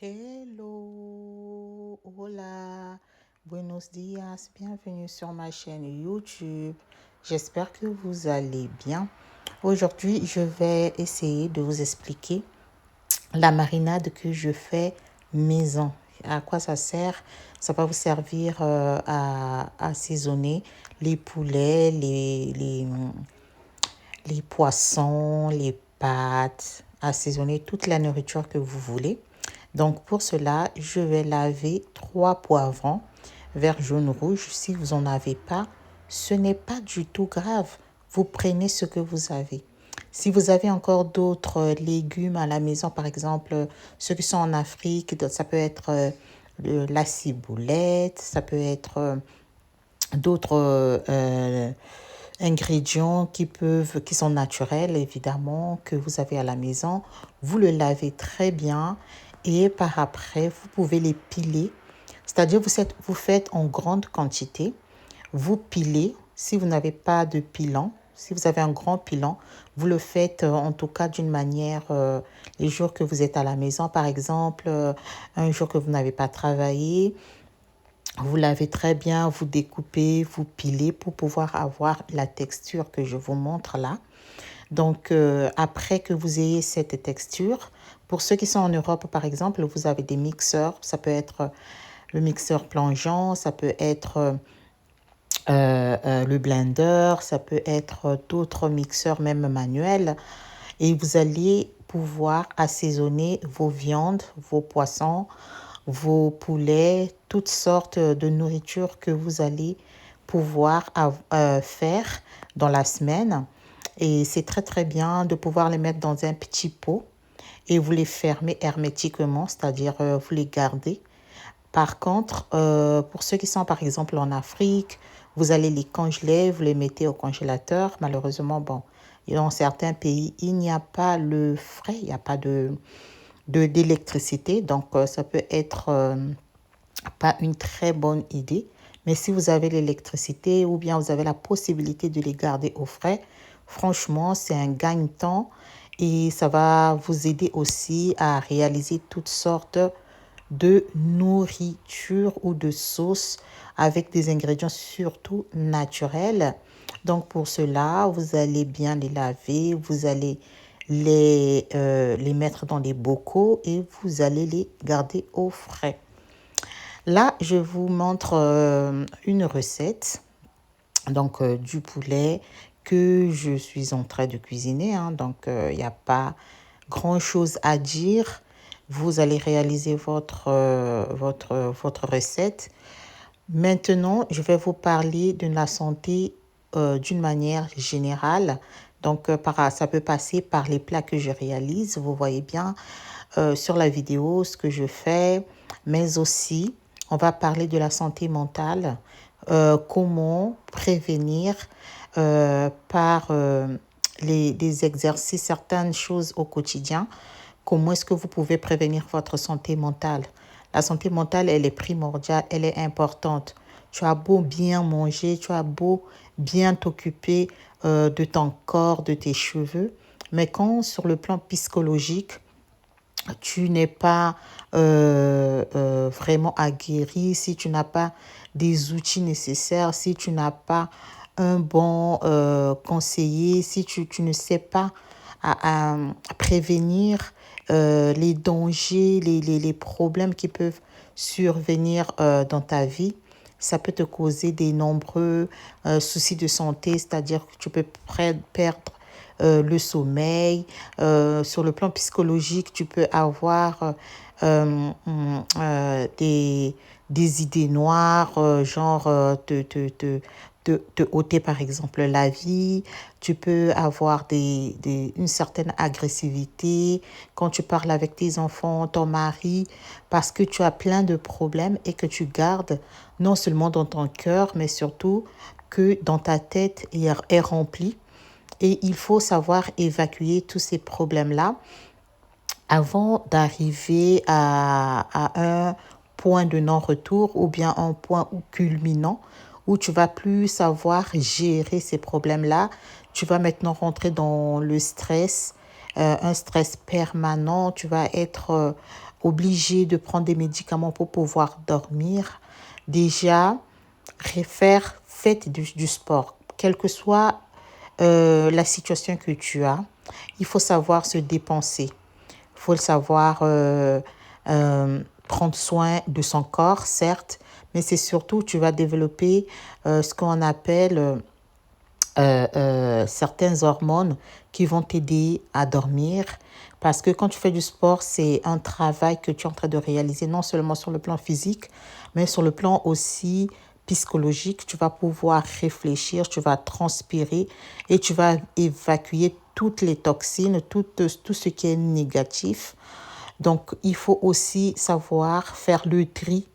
Hello, hola, buenos dias, bienvenue sur ma chaîne YouTube. J'espère que vous allez bien. Aujourd'hui, je vais essayer de vous expliquer la marinade que je fais maison. À quoi ça sert? Ça va vous servir à assaisonner les poulets, les poissons, les pâtes, assaisonner toute la nourriture que vous voulez. Donc pour cela, je vais laver 3 poivrons, vert, jaune, rouge. Si vous n'en avez pas, ce n'est pas du tout grave. Vous prenez ce que vous avez. Si vous avez encore d'autres légumes à la maison, par exemple, ceux qui sont en Afrique, ça peut être la ciboulette, ça peut être d'autres ingrédients qui sont naturels, évidemment, que vous avez à la maison. Vous le lavez très bien et par après, vous pouvez les piler. C'est-à-dire, vous faites en grande quantité. Vous pilez. Si vous n'avez pas de pilant, si vous avez un grand pilon, vous le faites en tout cas d'une manière les jours que vous êtes à la maison. Par exemple, un jour que vous n'avez pas travaillé, vous lavez très bien, vous découpez, vous pilez pour pouvoir avoir la texture que je vous montre là. Donc, après que vous ayez cette texture, pour ceux qui sont en Europe, par exemple, vous avez des mixeurs. Ça peut être le mixeur plongeant, ça peut être le blender, ça peut être d'autres mixeurs, même manuels. Et vous allez pouvoir assaisonner vos viandes, vos poissons, vos poulets, toutes sortes de nourriture que vous allez pouvoir faire dans la semaine. Et c'est très très bien de pouvoir les mettre dans un petit pot et vous les fermez hermétiquement, c'est-à-dire vous les gardez. Par contre, pour ceux qui sont par exemple en Afrique, vous allez les congeler, vous les mettez au congélateur. Malheureusement, bon, dans certains pays, il n'y a pas le frais, il n'y a pas d'électricité. Donc, ça peut être pas une très bonne idée. Mais si vous avez l'électricité ou bien vous avez la possibilité de les garder au frais, franchement, c'est un gagne-temps et ça va vous aider aussi à réaliser toutes sortes de nourriture ou de sauce avec des ingrédients surtout naturels. Donc pour cela, vous allez bien les laver, vous allez les mettre dans des bocaux et vous allez les garder au frais. Là, je vous montre une recette, donc du poulet que je suis en train de cuisiner. Donc, il n'y a pas grand-chose à dire. Vous allez réaliser votre recette. Maintenant, je vais vous parler de la santé d'une manière générale. Donc, ça peut passer par les plats que je réalise. Vous voyez bien sur la vidéo ce que je fais, mais aussi, on va parler de la santé mentale, comment prévenir par des exercices certaines choses au quotidien. Comment est-ce que vous pouvez prévenir votre santé mentale? La santé mentale, elle est primordiale, elle est importante. Tu as beau bien manger, tu as beau bien t'occuper de ton corps, de tes cheveux, mais quand sur le plan psychologique, tu n'es pas vraiment aguerri, si tu n'as pas des outils nécessaires, si tu n'as pas un bon conseiller, si tu ne sais pas à prévenir les dangers, les problèmes qui peuvent survenir dans ta vie, ça peut te causer des nombreux soucis de santé, c'est-à-dire que tu peux perdre le sommeil. Sur le plan psychologique, tu peux avoir des idées noires, genre te ôter par exemple la vie. Tu peux avoir une certaine agressivité quand tu parles avec tes enfants, ton mari, parce que tu as plein de problèmes et que tu gardes non seulement dans ton cœur, mais surtout que dans ta tête est rempli. Et il faut savoir évacuer tous ces problèmes-là avant d'arriver à un point de non-retour ou bien un point culminant où tu vas plus savoir gérer ces problèmes-là. Tu vas maintenant rentrer dans le stress, un stress permanent. Tu vas être obligé de prendre des médicaments pour pouvoir dormir, déjà, faites du sport. Quelle que soit la situation que tu as, il faut savoir se dépenser. Il faut le savoir prendre soin de son corps, certes, mais c'est surtout, tu vas développer ce qu'on appelle certaines hormones qui vont t'aider à dormir. Parce que quand tu fais du sport, c'est un travail que tu es en train de réaliser, non seulement sur le plan physique, mais sur le plan aussi psychologique. Tu vas pouvoir réfléchir, tu vas transpirer et tu vas évacuer toutes les toxines, tout ce qui est négatif. Donc, il faut aussi savoir faire le tri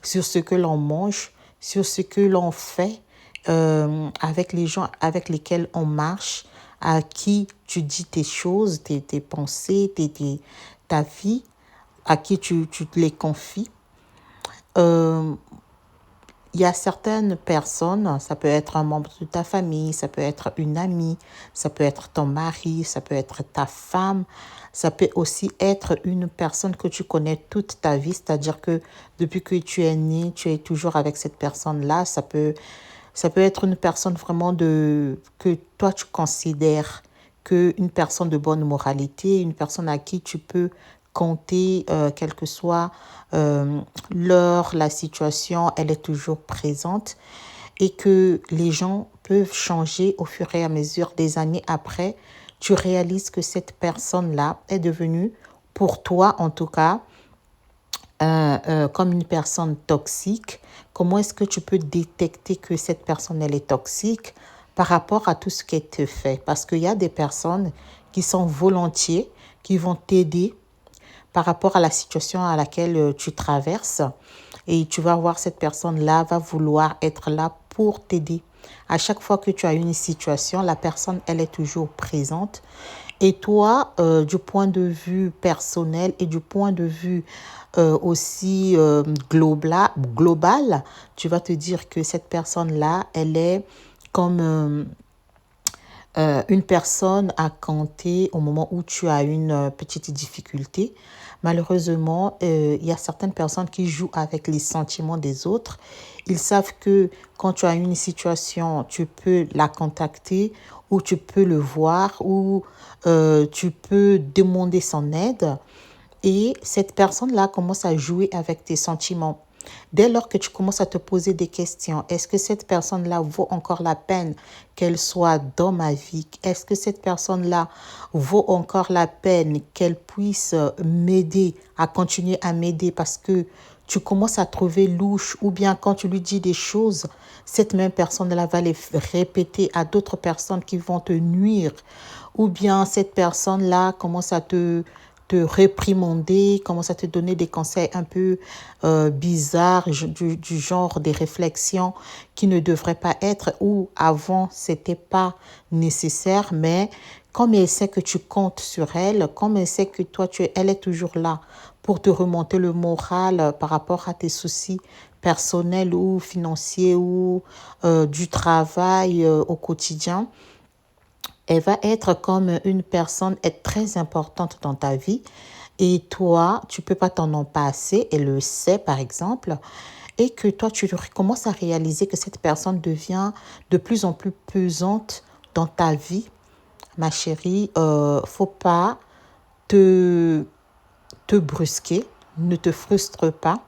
sur ce que l'on mange, sur ce que l'on fait avec les gens avec lesquels on marche, à qui tu dis tes choses, tes pensées, ta vie, à qui tu te les confies. Euh, il y a certaines personnes, ça peut être un membre de ta famille, ça peut être une amie, ça peut être ton mari, ça peut être ta femme, ça peut aussi être une personne que tu connais toute ta vie, c'est-à-dire que depuis que tu es né, tu es toujours avec cette personne-là. Ça peut être une personne vraiment que toi tu considères que une personne de bonne moralité, une personne à qui tu peux compter, quelle que soit l'heure, la situation, elle est toujours présente et que les gens peuvent changer au fur et à mesure des années après. Tu réalises que cette personne-là est devenue, pour toi en tout cas, comme une personne toxique. Comment est-ce que tu peux détecter que cette personne, elle est toxique par rapport à tout ce qu'elle te fait? Parce qu'il y a des personnes qui sont volontiers, qui vont t'aider par rapport à la situation à laquelle tu traverses. Et tu vas voir cette personne-là va vouloir être là pour t'aider. À chaque fois que tu as une situation, la personne, elle est toujours présente. Et toi, du point de vue personnel et du point de vue aussi global, tu vas te dire que cette personne-là, elle est comme une personne à compter au moment où tu as une petite difficulté. Malheureusement, il y a certaines personnes qui jouent avec les sentiments des autres. Ils savent que quand tu as une situation, tu peux la contacter ou tu peux le voir ou tu peux demander son aide. Et cette personne-là commence à jouer avec tes sentiments. Dès lors que tu commences à te poser des questions, est-ce que cette personne-là vaut encore la peine qu'elle soit dans ma vie? Est-ce que cette personne-là vaut encore la peine qu'elle puisse m'aider, à continuer à m'aider parce que tu commences à trouver louche ou bien quand tu lui dis des choses, cette même personne-là va les répéter à d'autres personnes qui vont te nuire ou bien cette personne-là commence à te réprimander, commence à te donner des conseils un peu bizarres, du genre des réflexions qui ne devraient pas être ou avant, c'était pas nécessaire, mais comme elle sait que tu comptes sur elle, comme elle sait que toi, elle est toujours là pour te remonter le moral par rapport à tes soucis personnels ou financiers ou du travail au quotidien, elle va être comme une personne est très importante dans ta vie et toi, tu peux pas t'en en passer, elle le sait par exemple, et que toi, tu commences à réaliser que cette personne devient de plus en plus pesante dans ta vie. Ma chérie, faut pas te, te brusquer, ne te frustre pas.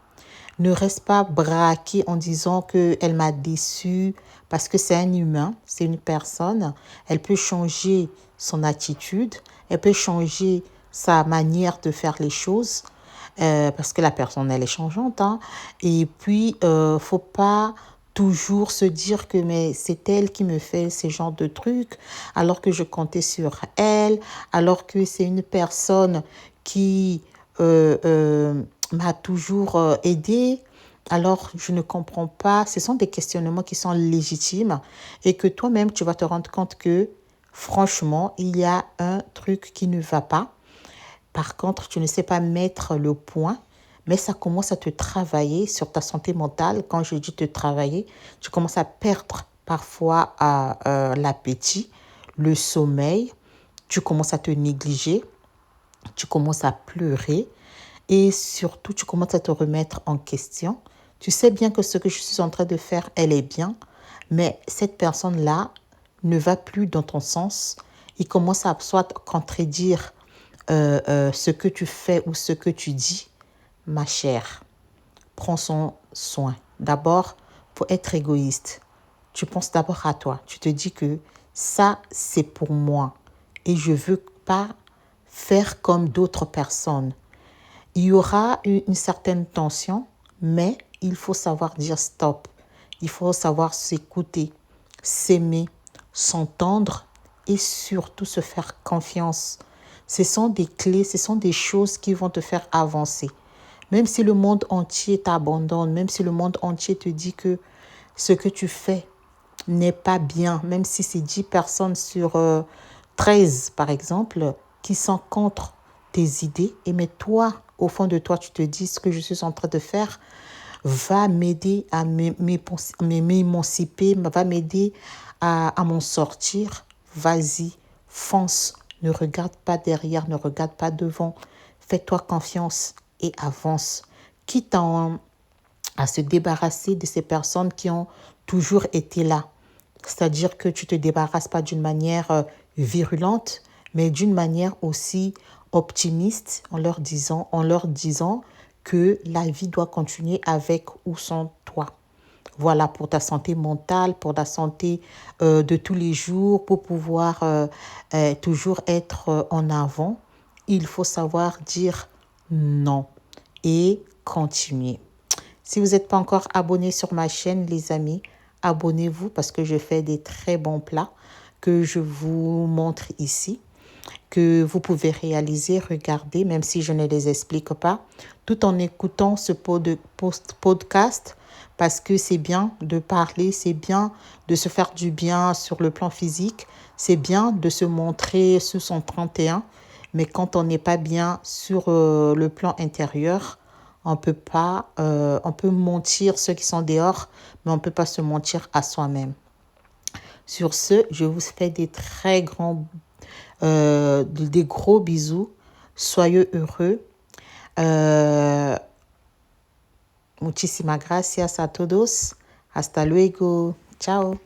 Ne reste pas braqué en disant qu'elle m'a déçu parce que c'est un humain, c'est une personne. Elle peut changer son attitude, elle peut changer sa manière de faire les choses parce que la personne, elle est changeante. Hein. Et puis, faut pas toujours se dire que mais c'est elle qui me fait ce genre de trucs alors que je comptais sur elle, alors que c'est une personne qui m'a toujours aidé. Alors, je ne comprends pas. Ce sont des questionnements qui sont légitimes et que toi-même, tu vas te rendre compte que, franchement, il y a un truc qui ne va pas. Par contre, tu ne sais pas mettre le point, mais ça commence à te travailler sur ta santé mentale. Quand je dis te travailler, tu commences à perdre parfois l'appétit, le sommeil, tu commences à te négliger, tu commences à pleurer et surtout, tu commences à te remettre en question. Tu sais bien que ce que je suis en train de faire, elle est bien, mais cette personne-là ne va plus dans ton sens. Il commence à soit contredire ce que tu fais ou ce que tu dis. Ma chère, prends son soin. D'abord, pour être égoïste, tu penses d'abord à toi. Tu te dis que ça, c'est pour moi. Et je ne veux pas faire comme d'autres personnes. Il y aura une certaine tension, mais il faut savoir dire stop. Il faut savoir s'écouter, s'aimer, s'entendre et surtout se faire confiance. Ce sont des clés, ce sont des choses qui vont te faire avancer. Même si le monde entier t'abandonne, même si le monde entier te dit que ce que tu fais n'est pas bien, même si c'est 10 personnes sur 13, par exemple, qui sont contre tes idées, et mais toi, au fond de toi, tu te dis ce que je suis en train de faire va m'aider à m'émanciper, va m'aider à m'en sortir. Vas-y, fonce, ne regarde pas derrière, ne regarde pas devant. Fais-toi confiance et avance. Quitte à se débarrasser de ces personnes qui ont toujours été là. C'est-à-dire que tu ne te débarrasses pas d'une manière virulente, mais d'une manière aussi optimiste en leur disant que la vie doit continuer avec ou sans toi. Voilà, pour ta santé mentale, pour ta santé de tous les jours, pour pouvoir toujours être en avant, il faut savoir dire non et continuer. Si vous n'êtes pas encore abonné sur ma chaîne, les amis, abonnez-vous parce que je fais des très bons plats que je vous montre ici, que vous pouvez réaliser, regarder, même si je ne les explique pas, tout en écoutant ce podcast parce que c'est bien de parler, c'est bien de se faire du bien sur le plan physique, c'est bien de se montrer sous son 31, mais quand on n'est pas bien sur le plan intérieur, on peut pas, on peut mentir ceux qui sont dehors, mais on ne peut pas se mentir à soi-même. Sur ce, je vous fais des gros bisous. Soyez heureux. Muchísimas gracias a todos. Hasta luego. Ciao.